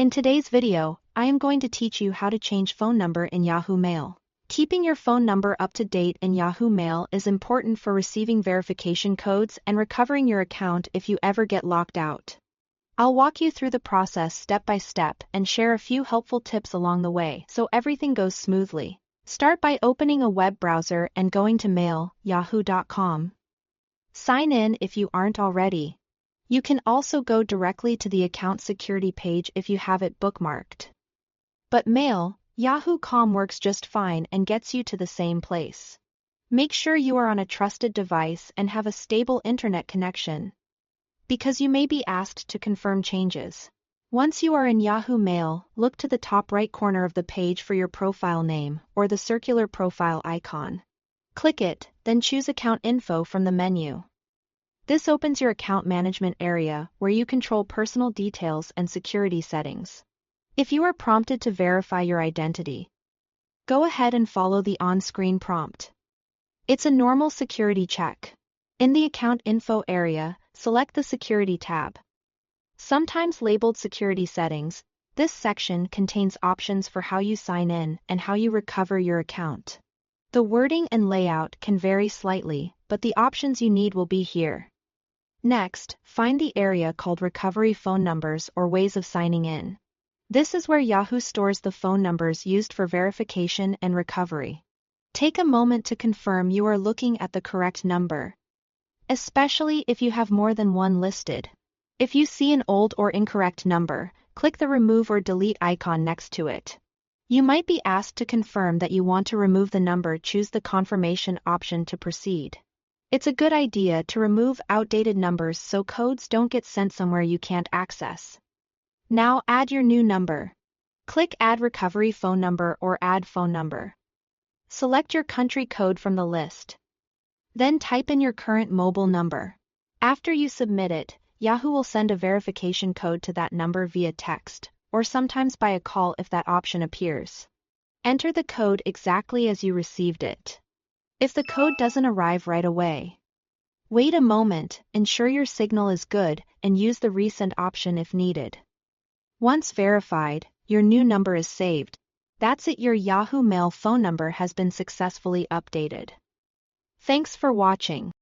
In today's video, I am going to teach you how to change phone number in Yahoo Mail. Keeping your phone number up to date in Yahoo Mail is important for receiving verification codes and recovering your account if you ever get locked out. I'll walk you through the process step by step and share a few helpful tips along the way so everything goes smoothly. Start by opening a web browser and going to mail.yahoo.com. Sign in if you aren't already. You can also go directly to the account security page if you have it bookmarked. But Yahoo.com works just fine and gets you to the same place. Make sure you are on a trusted device and have a stable internet connection, because you may be asked to confirm changes. Once you are in Yahoo Mail, look to the top right corner of the page for your profile name or the circular profile icon. Click it, then choose Account Info from the menu. This opens your account management area where you control personal details and security settings. If you are prompted to verify your identity, go ahead and follow the on-screen prompt. It's a normal security check. In the Account Info area, select the Security tab. Sometimes labeled Security Settings, this section contains options for how you sign in and how you recover your account. The wording and layout can vary slightly, but the options you need will be here. Next, find the area called Recovery Phone Numbers or Ways of Signing In. This is where Yahoo stores the phone numbers used for verification and recovery. Take a moment to confirm you are looking at the correct number, especially if you have more than one listed. If you see an old or incorrect number, click the Remove or Delete icon next to it. You might be asked to confirm that you want to remove the number. Choose the Confirmation option to proceed. It's a good idea to remove outdated numbers so codes don't get sent somewhere you can't access. Now add your new number. Click Add Recovery Phone Number or Add Phone Number. Select your country code from the list. Then type in your current mobile number. After you submit it, Yahoo will send a verification code to that number via text, or sometimes by a call if that option appears. Enter the code exactly as you received it. If the code doesn't arrive right away, wait a moment, ensure your signal is good, and use the Resend option if needed. Once verified, your new number is saved. That's it, your Yahoo Mail phone number has been successfully updated. Thanks for watching.